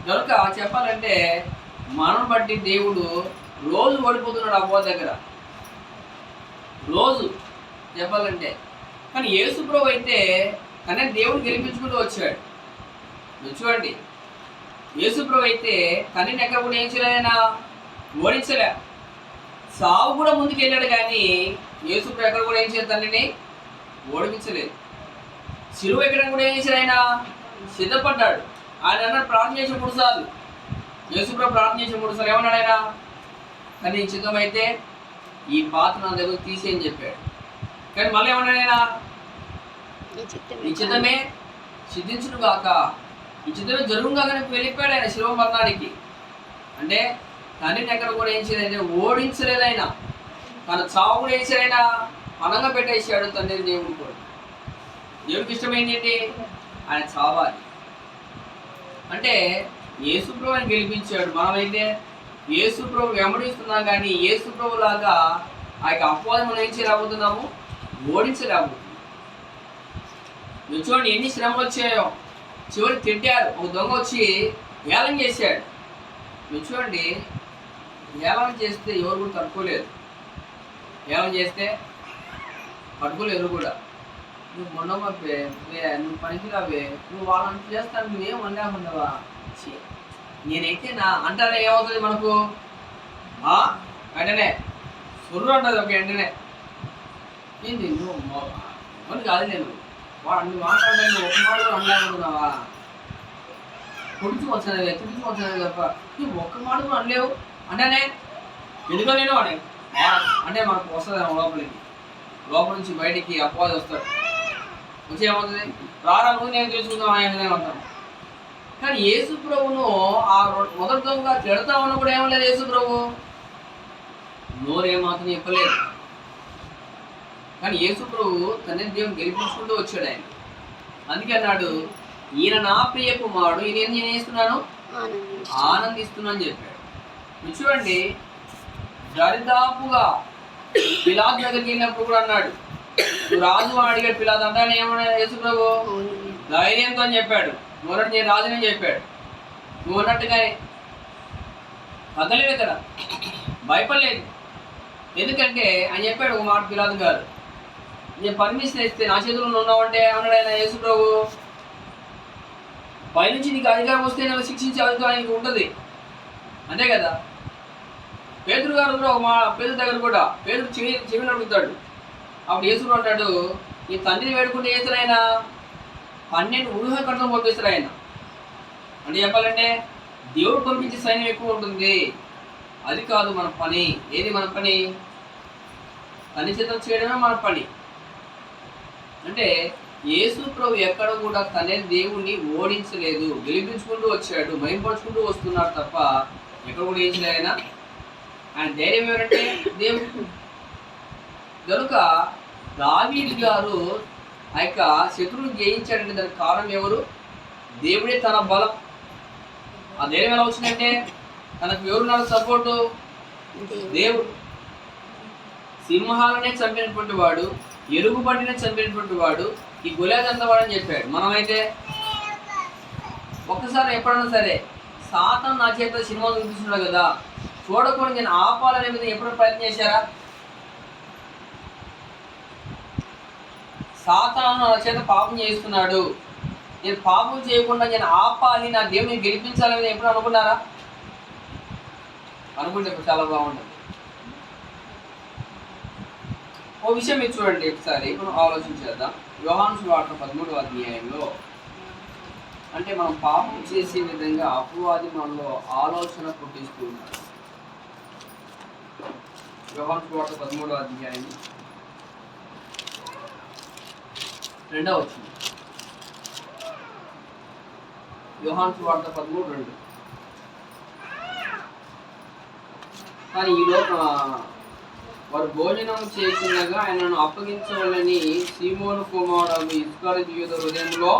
కనుక చెప్పాలంటే మనం బట్టి దేవుడు రోజు ఓడిపోతున్నాడు అపవాది దగ్గర, రోజు చెప్పాలంటే. కానీ యేసు ప్రభు అయితే తనే దేవుడు గెలిపించుకుంటూ వచ్చాడు. చూడండి, యేసు ప్రభు అయితే తనని ఎక్కడ కూడా ఏం చేయలేదైనా ఓడించలే. సావు కూడా ముందుకు వెళ్ళాడు కానీ యేసు ప్రభు ఎక్కడ కూడా ఏం చేయలేదు, తండ్రిని ఓడిపించలేదు. శిలువ ఎక్కడ కూడా ఏం చేశాడు, ఆయన సిద్ధపడ్డాడు. ఆయన అన్నాడు ప్రార్థన చేసిన 3 సార్లు. యేసు ప్రభు ప్రార్థన చేసిన 3 సార్లు ఏమన్నాడు ఆయన? కానీ సిద్ధమైతే ఈ పాత్ర నా దగ్గర తీసేయని చెప్పాడు. కానీ మళ్ళీ ఏమన్నాడు ఆయన? ఈ చిత్తమే సిద్ధించును గాక, ఈ చిత్తమే జరుగుగానే వెళ్ళిపోయాడు ఆయన శిలువ మరణానికి. అంటే తండ్రిని ఎక్కడ కూడా ఏం చేయలేదు, ఓడించలేదు ఆయన. తన చావు కూడా ఏం చేయలేదు, ఆయన అనంగా పెట్టేసాడు తండ్రి. దేవుడు కూడా, దేవుడికి ఇష్టమైంది ఏంటి? ఆయన చావాలి. అంటే యేసు ప్రభుని గెలిపించాడు. మనమైతే యేసు ప్రభు వెంబడిస్తున్నాం కానీ యేసు ప్రభు లాగా ఆ యొక్క అపవాదం మనం ఏం చేయలేకపోతున్నాము, ఓడించలేకపోతున్నాము. మీరు చూడండి ఎన్ని శ్రమలు వచ్చాయో. చివరికి తిట్టారు, ఒక దొంగ వచ్చి ఏలం చేశాడు. మీరు చూడండి, ఏలం చేస్తే ఎవరు కూడా తట్టుకోలేదు. ఏలం చేస్తే పట్టుకోలేరు కూడా. నువ్వు మొన్నవే, నువ్వు పనికిరావే, నువ్వు వాళ్ళని చేస్తాను, నువ్వేం వండాకున్నావా? నేనైతే నా అంటారా ఏమవుతుంది మనకు? వెంటనే సుర్రు అంటుంది ఒక వెంటనే. ఏంది నువ్వు కాదు, నేను వాడు మాట్లాడాను, నువ్వు ఒక మాట కూడా అనలేకున్నావా? తుడుచుకొచ్చాను తుడుచుకొచ్చాను తప్ప నువ్వు ఒక్క మాట కూడా అనలేవు అంటేనే ఎందుకో నేను అంటే మనకు వస్తుంది లోపల నుంచి బయటికి అపవాది వస్తాడు. వచ్చి ఏమవుతుంది, రారా ముందు నేను తెలుసుకుందాం ఆయన అంటాను. కానీ యేసు ప్రభువును ఆ మొదటి దొంగ తిడతా ఉన్నా కూడా ఏమలేదు, యేసు ప్రభు నోరేమాత్రం చెప్పలేదు. కానీ యేసు ప్రభు తన దేవుని గెలిపించుకుంటూ వచ్చాడు ఆయన. అందుకే అన్నాడు, ఈయన నా ప్రియ కుమారుడు, ఈయన నేను చేస్తున్నాను ఆనందిస్తున్నాను అని చెప్పాడు. మీరు చూడండి, దరిదాపుగా పిలాతు దగ్గరికి వెళ్ళినప్పుడు కూడా అన్నాడు, నువ్వు రాజు అని అడిగాడు పిలాతు. అంటానే ఏమన్నా యేసు ప్రభు ధైర్యంతో అని చెప్పాడు. మొదటి నేను రాజుని చెప్పాడు. నువ్వు అన్నట్టుగానే కదలేదు కదా, భయపడలేదు. ఎందుకంటే ఆయన చెప్పాడు ఒక మాట పిలాతు గారు, నేను పర్మిషన్ ఇస్తే నా చేతుల్లో ఉన్నావంటే అన్నాడు ఆయన యేసు ప్రభు. పైనుంచి నీకు అధికారం వస్తే నాకు శిక్షించే అధికారం ఆయనకు ఉంటుంది, అంతే కదా. పేతురు గారు కూడా ఒక పేదరు దగ్గర కూడా పేదరు చెవిని అడుగుతాడు. అప్పుడు యేసు అంటాడు, ఈ తండ్రిని వేడుకుంటే చేస్తారు ఆయన 12 ఊహకర్తలు పంపిస్తారు ఆయన. అంటే చెప్పాలంటే దేవుడు పంపించే సైన్యం ఎక్కువ ఉంటుంది. అది కాదు మన పని. ఏది మన పని? అనిశ్చితం చేయడమే మన పని. అంటే యేసు ప్రభు ఎక్కడ కూడా తనే దేవుణ్ణి ఓడించలేదు, గెలిపించుకుంటూ వచ్చాడు, మహింపరుచుకుంటూ వస్తున్నాడు తప్ప ఎక్కడ కూడా ఏం చేయలేదు. ఆయన ధైర్యం ఏమంటే దేవుడు. కనుక దావీదు గారు ఆ యొక్క శత్రువుని జయించాడంటే దానికి కారణం ఎవరు? దేవుడే తన బలం. ఆ ధైర్యం ఎలా వచ్చిందంటే తనకు ఎవరున్నారు సపోర్టు? దేవుడు. సింహాలనే చంపినటువంటి వాడు, ఎరుగు బండినే చంపినటువంటి వాడు ఈ గొలియాతు అంతవాడు అని చెప్పాడు. మనమైతే ఒక్కసారి ఎప్పుడన్నా సరే సాతాను నా చేత సినిమా చూపిస్తున్నాడు కదా, చూడకుండా నేను ఆపాలనే మీద ఎప్పుడు ప్రయత్నం చేశారా? సాతాను నా చేత పాపం చేస్తున్నాడు, నేను పాపం చేయకుండా నేను ఆపాలి, నా దేవుని గెలిపించాలని ఎప్పుడు అనుకున్నారా? అనుకుంటే ఇప్పుడు చాలా బాగుంటుంది. ఓ విషయం మీరు చూడండి ఒకసారి, ఇప్పుడు ఆలోచించేద్దాం. యోహాను సువార్త 13వ అధ్యాయంలో అంటే మనం పాపం చేసే విధంగా అపవాది మనలో ఆలోచన పుట్టిస్తూ ఉన్నాడు. యోహాను సువార్త 13వ అధ్యాయం 2వ వచనం. యోహాను సువార్త 13:2. కానీ ఈ లోపల వారు భోజనం చేస్తుండగా ఆయనను అప్పగించవాలని సీమోను కుమారుడు ఇస్కరియోతు యూదా హృదయంలో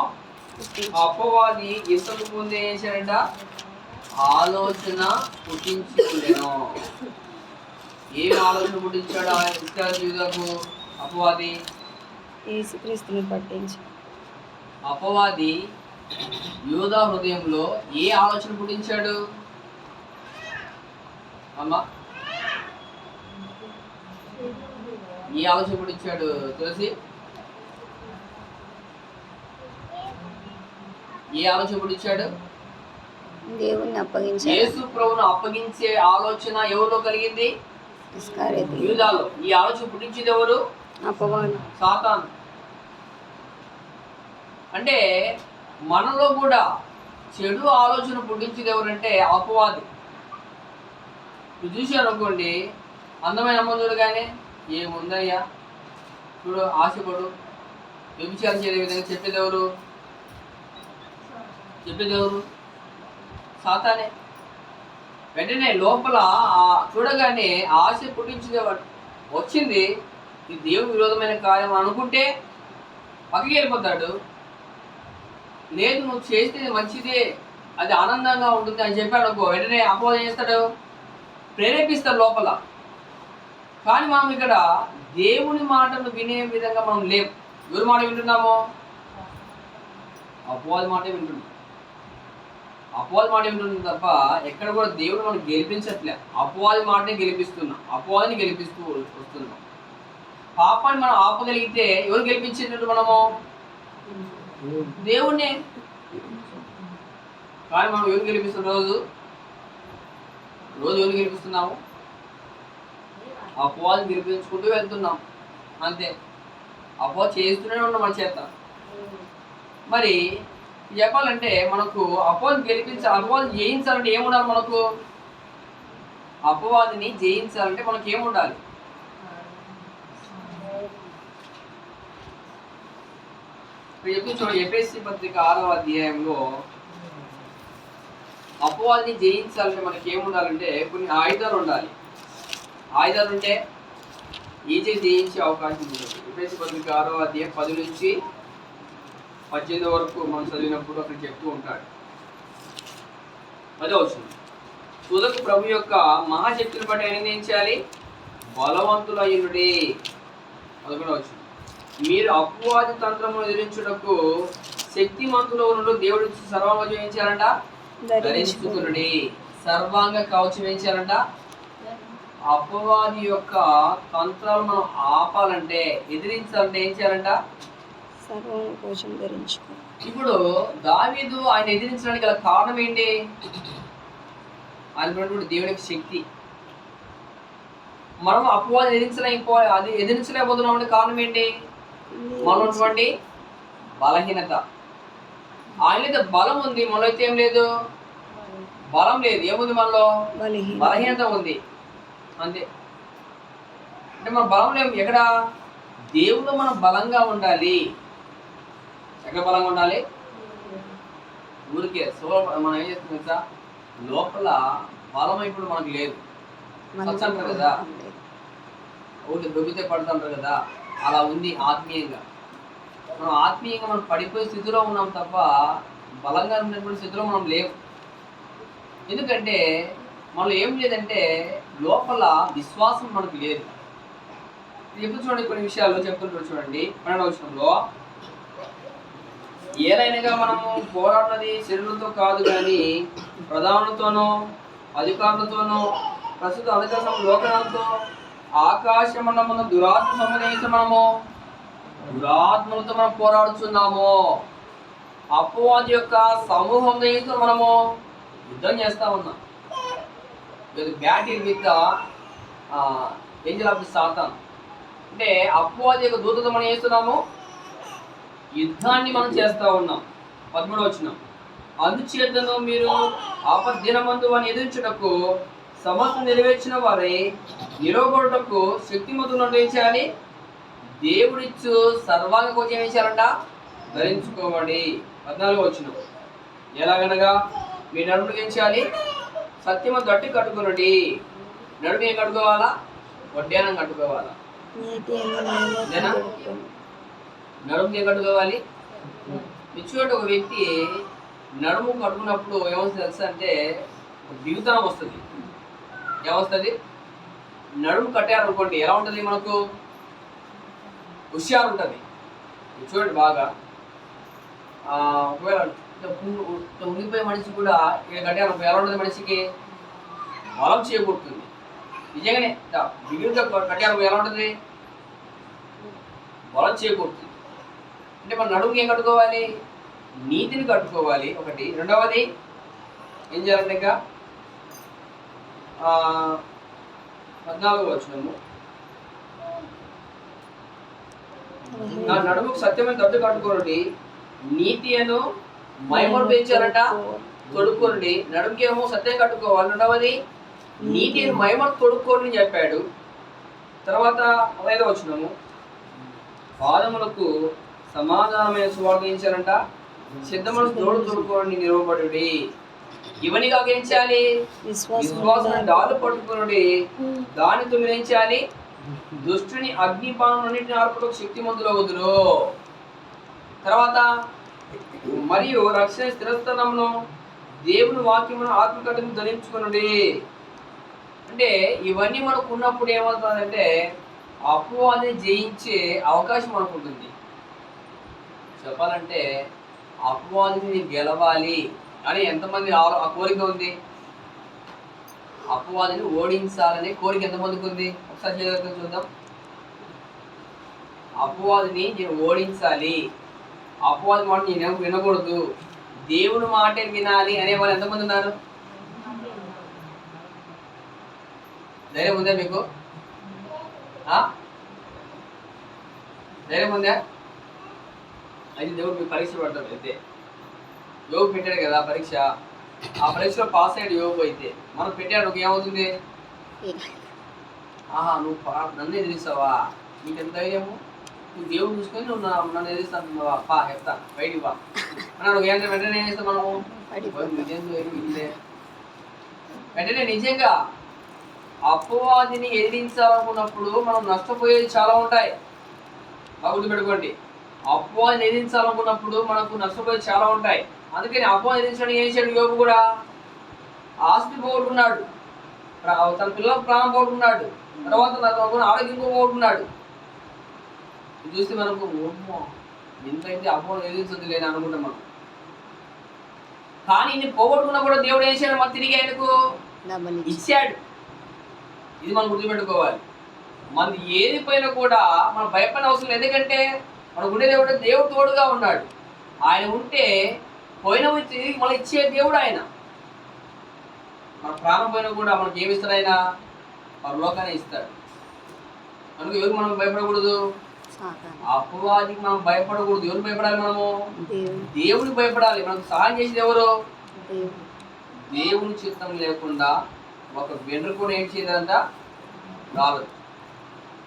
అపవాది ఇంతకు ముందే ఏం చేశాడంట? ఆలోచన పుట్టించి ఉండెను. ఏం ఆలోచన పుట్టించాడు ఆ ఇస్కరియోతు యూదాకు అపవాది? యేసుక్రీస్తుని పట్టించి. అపవాది యూదా హృదయంలో ఏ ఆలోచన పుట్టించాడు అమ్మా? ఏ ఆలోచన పుట్టించాడు తులసి? ఏ ఆలోచన పుట్టించాడు? దేవుణ్ణి అప్పగించాడు. యేసు ప్రభువును అప్పగించే ఆలోచన ఎవరిలో కలిగింది? ఇస్కరియోతు యూదాలో. ఈ ఆలోచన పుట్టించింది ఎవరు? అపవాది. సాతాను. అంటే మనలో కూడా చెడు ఆలోచన పుట్టించేది ఎవరంటే అపవాది. నువ్వు చూశారు అనుకోండి, అందమైన అమ్మ చూడగానే ఏముందయ్యా చూడు, ఆశపడు, వ్యభిచారం చేసే విధంగా చెప్పేది ఎవరు? సాతానే. వెంటనే లోపల చూడగానే ఆశ పుట్టించేది వచ్చింది, ఇది దేవుని విరోధమైన కార్యం అనుకుంటే పక్కకి వెళ్ళిపోతాడు. లేదు, నువ్వు చేస్తే మంచిదే, అది ఆనందంగా ఉంటుంది అని చెప్పాడు అనుకో, వెంటనే అపవాదం చేస్తాడు, ప్రేరేపిస్తాడు లోపల. కానీ మనం ఇక్కడ దేవుని మాటను వినే విధంగా మనం లేవు. ఎవరి మాట వింటున్నామో? అపవాది మాట వింటున్నాం. అపవాది మాట వింటున్నాం తప్ప ఎక్కడ కూడా దేవుడు మనం గెలిపించట్లే. అపవాది మాటనే గెలిపిస్తున్నాం, అపవాదిని గెలిపిస్తూ వస్తున్నాం. పాపాన్ని మనం ఆపగలిగితే ఎవరు గెలిపించేటట్టు మనము? దేవుణ్ణే. కానీ మనం ఎవరు గెలిపిస్తున్నాం? రోజు ఎవరు గెలిపిస్తున్నాము? అపవాదిని గెలిపించుకుంటూ వెళ్తున్నాం, అంతే. అపవాది చేస్తూనే ఉన్నాం మన చేత. మరి చెప్పాలంటే మనకు అపవాదిని అపవాదిని జయించాలంటే ఏముండాలి మనకు? అపవాదిని జయించాలంటే మనకి ఏముండాలి? చూడండి, ఎఫెసీ పత్రిక 6వ అధ్యాయంలో అపవాదిని జయించాలంటే మనకి ఏముండాలంటే కొన్ని ఆయుధాలు ఉండాలి. ఆయుధాలు ఉంటే ఈజీ జయించే అవకాశం ఉంటుంది. ఎఫెసీ పత్రిక 6వ అధ్యాయం 10 నుంచి 18 వరకు మనం చదివినప్పుడు అక్కడ చెప్తూ ఉంటాడు. అదే వచ్చింది, తుదకు ప్రభు యొక్క మహాశక్తిని బట్టి ఆయన ఏం చేయాలి? బలవంతులయ్యుడి. అది కూడా వచ్చింది, మీరు అపవాది తంత్రము ఎదిరించుటకు శక్తిమంతులు నుండి దేవుడు సర్వాంగ ఏం చేయాలంట? ధరించుకునుడి. సర్వాంగ కవచం ఏం చేయాలంట? అపవాది యొక్క తంత్రాలు మనం ఆపాలంటే, ఎదిరించాలంటే ఏం చేయాలంట? సర్వాంగ కవచం ధరించుకో. ఇప్పుడు దావీదు ఆయన ఎదిరించడానికి గల కారణం ఏంటి? ఆయన దేవునికి శక్తి. మనం అపవాది ఎదిరించలేకపోతున్నాం అంటే కారణం ఏంటి? మనటువంటి బలహీనత. ఆయనైతే బలం ఉంది, మనలో అయితే ఏం లేదు, బలం లేదు. ఏముంది మనలో? బలహీనత ఉంది, అంతే. అంటే మన బలం లేవు. ఎక్కడ? దేవుడు మనం బలంగా ఉండాలి. ఎక్కడ బలంగా ఉండాలి? ఊరికే మనం ఏం చేస్తుంది సార్, లోపల బలం ఇప్పుడు మనకు లేదు. సత్స అంటారు కదా, ఊరికి దొబ్బితే పడుతుంటారు కదా, అలా ఉంది ఆత్మీయంగా. మనం ఆత్మీయంగా మనం పడిపోయే స్థితిలో ఉన్నాం తప్ప బలంగా ఉన్నటువంటి స్థితిలో మనం లేవు. ఎందుకంటే మనలో ఏం లేదంటే లోపల విశ్వాసం మనకు లేదు. ఎప్పుడు చూడండి, కొన్ని విషయాలు చెప్తుంటారు చూడండి. 12వ వచనంలో, ఏలైనగా మనము పోరాడినది శరీరంతో కాదు కానీ ప్రధానులతోనో అధికారులతోనో ప్రస్తుత అధికార లోకనాలతో ఆకాశమండలమున దురాత్మ సంబంధించి దురాత్మలతో మనం పోరాడుతున్నాము. అపవాది యొక్క సమూహం దగ్గర మనము యుద్ధం చేస్తా ఉన్నాం. Battle with Angel of the Satan. అంటే అపవాది యొక్క దూతతో మనం చేస్తున్నాము, యుద్ధాన్ని మనం చేస్తా ఉన్నాం. 13వ వచనం, అందుచేతను మీరు ఆపద్దినమందు అని ఎదుర్చుటకు సమస్త నెరవేర్చిన వారే నిలవబడుటకు శక్తిమంతులు ఏం చేయాలి? దేవుడిచ్చు సర్వాంగ కోసం ఏం చేయాలంట? ధరించుకోవాలి. 14వ వచనం, ఎలాగనగా మీ నడుముకి ఏం చేయాలి? సత్యము గట్టి కట్టుకునండి. నడుము ఏం కట్టుకోవాలా? వడ్డానం కట్టుకోవాలా? నీతి అయిన మహిమ ఇదేనా? తొడుక్కొని. నడుముకి ఏం కట్టుకోవాలి? నిశ్చోటి ఒక వ్యక్తి నడుము కట్టుకున్నప్పుడు ఏమొస్తుంది తెలుసా అంటే దిగుతనం వస్తుంది. ఏమొస్తుంది? నడుము కట్టారనుకోండి ఎలా ఉంటుంది మనకు? హుషారు ఉంటుంది. చూడండి బాగా ఒకవేళ ఉండిపోయే మనిషి కూడా ఇక్కడ కట్టారు ఎలా ఉంటుంది? మనిషికి బలం చేకూరుతుంది. నిజంగానే దిగులుగా కట్టారు ఎలా ఉంటుంది? బలం చేకూరుతుంది. అంటే మన నడుముకి ఏం కట్టుకోవాలి? నీతిని కట్టుకోవాలి ఒకటి. రెండవది ఏం చేయాలంటే ఇంకా 14వ వచనము, నా నడుముకు సత్యమైన దద్దు కట్టుకోండి, నీతి అను మహిమను పెంచాలంట తొడుక్కోండి. నడుముకి ఏమో సత్యం కట్టుకోవాలి. రెండవది నీతి అని మహిమను తొడుక్కోండి అని చెప్పాడు. తర్వాత 5వ వచనము, పాదములకు సమాధానమైన సువార్త ఇచ్చారంట, సిద్ధమును తోడు తొడుక్కోండి నిలవబడుడి. ఇవన్నీ కాక ఏం చేయాలి? విశ్వాసం డాలు పట్టుకుని దానితో మీరు ఏం చేయాలి? దుష్టుని అగ్నిపానం అన్నింటిని ఆర్పటకు శక్తిమంతులు వదులు. తర్వాత మరియు రక్షణ స్థిరస్థానమును దేవుని వాక్యమును ఆత్మకథను ధరించుకునుడి. అంటే ఇవన్నీ మనకు ఉన్నప్పుడు ఏమవుతుందంటే అపవాదిని జయించే అవకాశం మనకు ఉంటుంది. చెప్పాలంటే అపవాదిని గెలవాలి అని ఎంతమంది ఆ కోరిక ఉంది? అపవాదిని ఓడించాలనే కోరిక ఎంతమందికి ఉంది? ఒకసారి చూద్దాం. అపవాదిని నేను ఓడించాలి, అపవాది మాట నేను వినకూడదు, దేవుని మాటే వినాలి అనే వాళ్ళు ఎంతమంది ఉన్నారు? ధైర్యం ఉందా మీకు? ధైర్యం ఉందా? అయితే దేవుడు మీకు పరీక్ష పడతాడు. అయితే యోగు పెట్టాడు కదా పరీక్ష, ఆ పరీక్షలో పాస్ అయ్యాడు యోగు. అయితే మనం పెట్టాడు ఏమవుతుంది? నువ్వు నన్ను ఎదిరిస్తావా? నీకు ఎంత ధైర్యము? నువ్వు దేవుడు చూసుకొని నువ్వు నన్ను ఎదిరిస్తాను చెప్తా బయటికి వా అన్నాడు. వెంటనే ఏం చేస్తాం మనము? వెంటనే నిజంగా అపవాదిని ఎదిరించాలనుకున్నప్పుడు మనం నష్టపోయేది చాలా ఉంటాయి. గుర్తుపెట్టుకోండి, అపవాదిని ఎదిరించాలనుకున్నప్పుడు మనకు నష్టపోయేది చాలా ఉంటాయి. అందుకని అపవాదిని ఎదిరించడానికి ఏం చేశాడు? యోగు కూడా ఆస్తి పోగొట్టుకున్నాడు, తన పిల్లలకు ప్రాణం పోగొట్టుకున్నాడు, తర్వాత ఆరోగ్యం పోగొట్టుకున్నాడు. చూస్తే మనకు ఇంతైతే అపవాదం ఎదిరించదు లేని అనుకుంటాం మనం. కానీ ఇన్ని పోగొట్టుకున్నా కూడా దేవుడు ఏం చేశాడు? మన తిరిగి ఆయనకు ఇచ్చాడు. ఇది మనం గుర్తుపెట్టుకోవాలి. మన ఏది పైన కూడా మనం భయపడిన అవసరం లేదు. ఎందుకంటే మనకు ఉండే దేవుడు తోడుగా ఉన్నాడు. ఆయన ఉంటే పోయిన తిరిగి మళ్ళీ ఇచ్చే దేవుడు ఆయన. మన ప్రాణం పైన కూడా మనకి ఏమి ఇస్తాడు? ఆయన పరలోకాన్ని ఇస్తాడు. కనుక ఎవరికి మనం భయపడకూడదు? అపవాదికి మనం భయపడకూడదు. ఎవరు భయపడాలి? మనము దేవుడికి భయపడాలి. మనకు సహాయం చేసేది ఎవరు? దేవుని చిత్తం లేకుండా ఒక వెన్ను కూడా ఏం చేయదంట రాదు.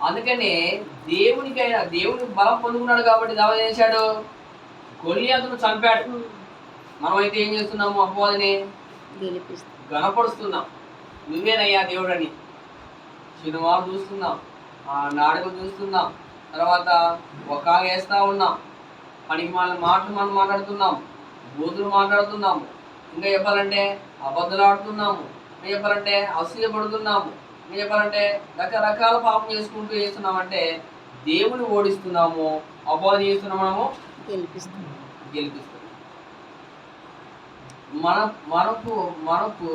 అందుకనే దేవుని బలం పొందుకున్నాడు కాబట్టి దావీదు చేశాడు, గొలియాతును చంపాడు. మనమైతే ఏం చేస్తున్నాము? అపవాదిని గణపరుస్తున్నాం. నువ్వేనయ్యా దేవుడని సినిమాలు చూస్తున్నాం, నాటకం చూస్తున్నాం, తర్వాత ఒక వేస్తా ఉన్నాం, పనికి మాటలు మనం మాట్లాడుతున్నాం, బూతులు మాట్లాడుతున్నాము, ఇంకా చెప్పాలంటే అబద్ధాలు ఆడుతున్నాము, ఇంకా చెప్పాలంటే అసూయపడుతున్నాము, ఇంకా చెప్పాలంటే రకరకాల పాపం చేసుకుంటూ చేస్తున్నామంటే దేవుని ఓడిస్తున్నాము, అపవాది చేస్తున్నాం, మనము గెలిపిస్తున్నాం. మనకు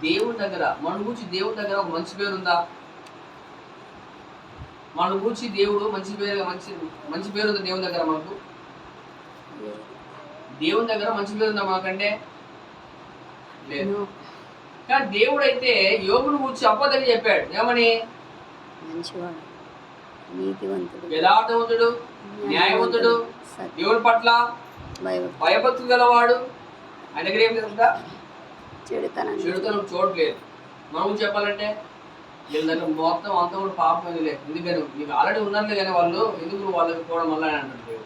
దేవుని దగ్గర మన గురించి దేవుని దగ్గర ఒక మంచి పేరు ఉందా? మన గురించి దేవుడు మంచి పేరు ఉందా దేవుని దగ్గర? మనకు దేవుని దగ్గర మంచి పేరు ఉందా మనకంటే? లేదు. కానీ దేవుడు అయితే యోగుని గురించి అబద్ధం చెప్పాడు. ఏమని? యథార్థవంతుడు, న్యాయవంతుడు, దేవుని పట్ల భయభక్తులు గలవాడు. ఆయన దగ్గర ఏం తెలుసా? చెడుతనం చూడలేదు. మనం చెప్పాలంటే వీళ్ళ దగ్గర మొత్తం అంతా కూడా పాపం లేదు. ఎందుకని? నీకు ఆల్రెడీ ఉన్నట్లే కానీ వాళ్ళు ఎందుకు వాళ్ళకి పోవడం వల్ల అని అంటారు.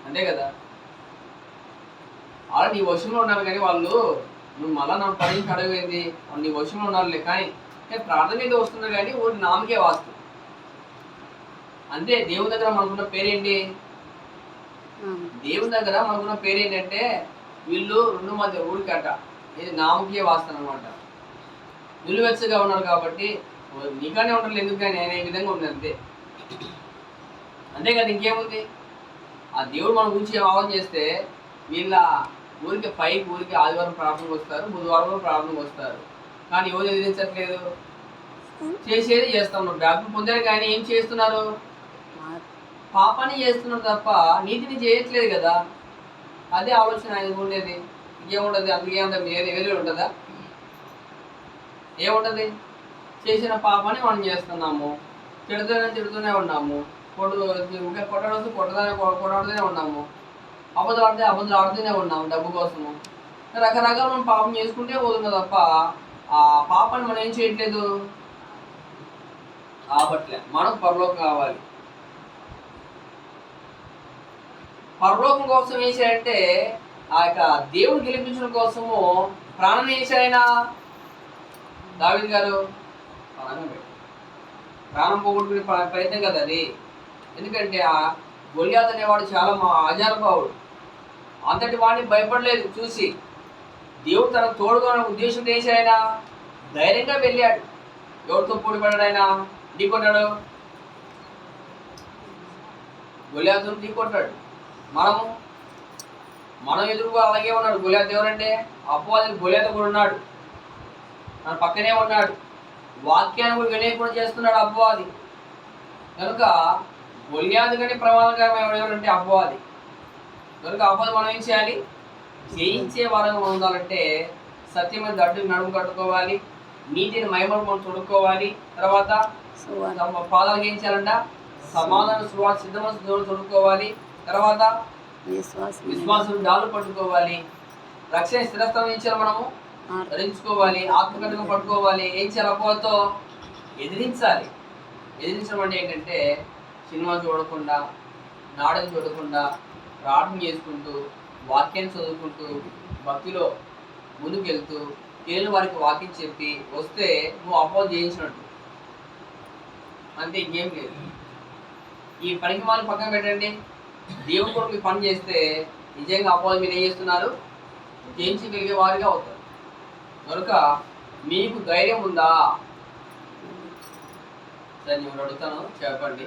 అంతే కదా? ఆల్రెడీ నీ వశంలో ఉన్నారు కానీ వాళ్ళు నువ్వు మళ్ళా నన్ను పడించి అడగైంది నీ వశంలో ఉన్నారులే. కానీ ప్రార్థన మీద వస్తున్నా కానీ ఊరి నామకే వాస్తు అంతే. దేవుని దగ్గర మనకున్న పేరేంటి? దేవుని దగ్గర మనకున్న పేరేంటంటే వీళ్ళు 2 మధ్య ఊరికట, ఇది నామకే వాస్తు అనమాట. నిలువెచ్చగా ఉన్నారు కాబట్టి నీకనే ఉంటారు, ఎందుకు కానీ అనే విధంగా ఉంది అంతే. అంతే కదా, ఇంకేముంది? ఆ దేవుడు మన గురించి ఆలోచన చేస్తే వీళ్ళ ఊరికి ఊరికి ఆదివారం ప్రార్థనకు వస్తారు, బుధవారం ప్రార్థనకు వస్తారు, కానీ ఎవరు ఎదిరించట్లేదు. చేసేది చేస్తా ఉన్నారు, డబ్బులు పొందారు కానీ ఏం చేస్తున్నారు? పాపాన్ని చేస్తున్నారు తప్ప నీతిని చేయట్లేదు కదా. అదే ఆలోచన ఆయన ఉండేది. ఇంకేముంటుంది? అందుకేమంత వేరే ఉంటుందా? ఏముంటుంది? చేసిన పాపాన్ని మనం చేస్తున్నాము, తిడుతూనే ఉన్నాము, కొట్టడుతూనే ఉన్నాము, అబద్ధాలు ఆడుతూనే ఉన్నాము డబ్బు కోసము. రకరకాల మనం పాపం చేసుకుంటే పోతుంది తప్ప ఆ పాపాన్ని మనం ఏం చేయట్లేదు. కాబట్లే మనం పరలోకం కావాలి. పరలోకం కోసం ఏం చేయాలంటే ఆ యొక్క దేవుడు గెలిపించడం కోసము ప్రాణం వేసాయన దావీదు గారు ప్రాణం పోగొట్టుకునే ప్రయత్నం కదా అది. ఎందుకంటే ఆ గొల్యాత్ అనేవాడు చాలా ఆచారభావుడు. అంతటి వాడిని భయపడలేదు చూసి. దేవుడు తనకు తోడుగా ఉద్దేశంతో వేసి ఆయన ధైర్యంగా వెళ్ళాడు. ఎవరితో పోటీపడ్డాడు? ఆయన ఢీకొట్టాడు, గొల్యాతును ఢీకొట్టాడు. మనం ఎదురుగా అలాగే ఉన్నాడు. గొల్యాత్ ఎవరంటే అపవాది. గొల్యాత్ కూడా ఉన్నాడు, మన పక్కనే ఉన్నాడు. వాక్యాన్ని కూడా వినయకుండా చేస్తున్నాడు అపవాది. కనుక గొల్యాతు కానీ ప్రమాదకరమైన ఎవరంటే అపవాది. కనుక అపవాది మనం ఏం చేయాలి? జయించే వారంగా ఉండాలంటే సత్యమైన దడ్డు నడుము కట్టుకోవాలి, నీతిని మహిమను మనం తొడుక్కోవాలి. తర్వాత పాదాలకు ఏం చేయాలంట? సమాధాన సువార్త సిద్ధమైన తొడుక్కోవాలి. తర్వాత విశ్వాసం డాలు పట్టుకోవాలి. రక్షణ స్థిరత్వం ఏం చేయాలి? మనము ధరించుకోవాలి, ఆత్మకట్టుగా పట్టుకోవాలి. ఏం చేయాలి? అపవాదితో ఎదిరించాలి. ఎదిరించడం అంటే ఏంటంటే సినిమా చూడకుండా, నాటకం చూడకుండా, ప్రార్థన చేసుకుంటూ, వాక్యాన్ని చదువుకుంటూ, భక్తిలో ముందుకెళ్తూ, తేలిన వారికి వాక్యం చెప్పి వస్తే నువ్వు అపవాదం జయించినట్టు అంతే, ఇంకేం లేదు. ఈ పనికి వాళ్ళు పక్కన పెట్టండి. దేవుని కొరకు మీ పని చేస్తే నిజంగా అపవాదం మీరు ఏం చేస్తున్నారు? జయించగలిగే వారిగా అవుతారు. కనుక మీకు ధైర్యం ఉందా? సరే, నేను అడుగుతాను, చెప్పండి.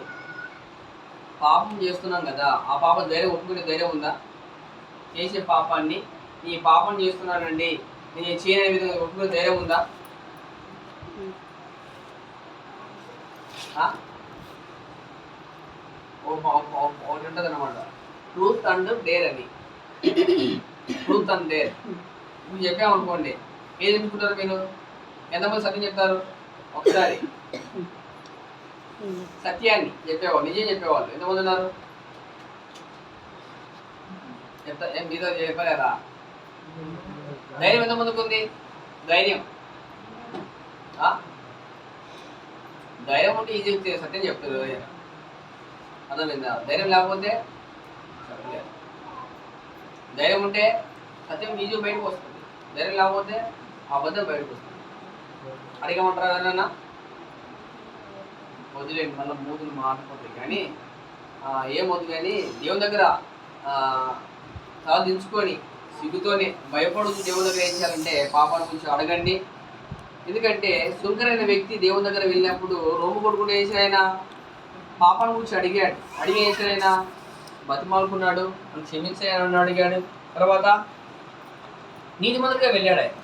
పాపం చేస్తున్నాం కదా, ఆ పాపం ధైర్యం ఒప్పుకునే ధైర్యం ఉందా? చేసే పాపాన్ని ఈ పాపం చేస్తున్నానండి నేను చేయని విధంగా ఒప్పుకునే ధైర్యం ఉందా? ఒకటి ఉంటుంది అనమాట, ట్రూత్ అండ్ డేర్ అని. ట్రూత్ అండ్ డేర్ ఇప్పుడు చెప్పామనుకోండి, ఏది ఎంచుకుంటారు మీరు? ఎంతమంది సత్యం చెప్తారు? ఒకసారి సత్యాన్ని చెప్పేవాళ్ళు, నిజం చెప్పేవాళ్ళు ఎంతమంది ఉన్నారు? మీతో చెప్పలేరా? ధైర్యం ఎంతమందికి ఉంది? ధైర్యం ధైర్యం ఉంటే ఈజీ సత్యం చెప్తారు. అర్థమైందా? ధైర్యం లేకపోతే చెప్పలేరు. ధైర్యం ఉంటే సత్యం ఈజీ బయటకు వస్తుంది, ధైర్యం లేకపోతే అబద్ధం బయటకు వస్తుంది. అడిగమంటారా ఎవరన్నా? వదిలేండి, మళ్ళీ మూతులు మాట్లాడుతుంది. కానీ ఏమవుతుంది కానీ దేవుని దగ్గర సాధించుకొని సిగ్గుతోనే భయపడుతూ దేవుని దగ్గర ఏం చేయాలంటే పాపాన్ని గురించి అడగండి. ఎందుకంటే సుంకరైన వ్యక్తి దేవుని దగ్గర వెళ్ళినప్పుడు రోము కొడుకుంటూ వేసాయన పాపాన్ని గురించి అడిగాడు. అడిగి వేసాయన బతిమాలుకున్నాడు, అని క్షమించాయని అడిగాడు. తర్వాత నీతిమంతుడిగా వెళ్ళాడు ఆయన.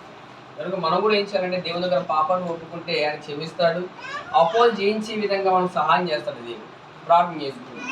కనుక మనం కూడా ఏం చేయాలంటే దేవుని దగ్గర పాపాన్ని ఒప్పుకుంటే ఆయన క్షమిస్తాడు, అపోలు జయించే విధంగా మనం సహాయం చేస్తాడు. దేవుడు ప్రార్థన చేసుకుంటాడు.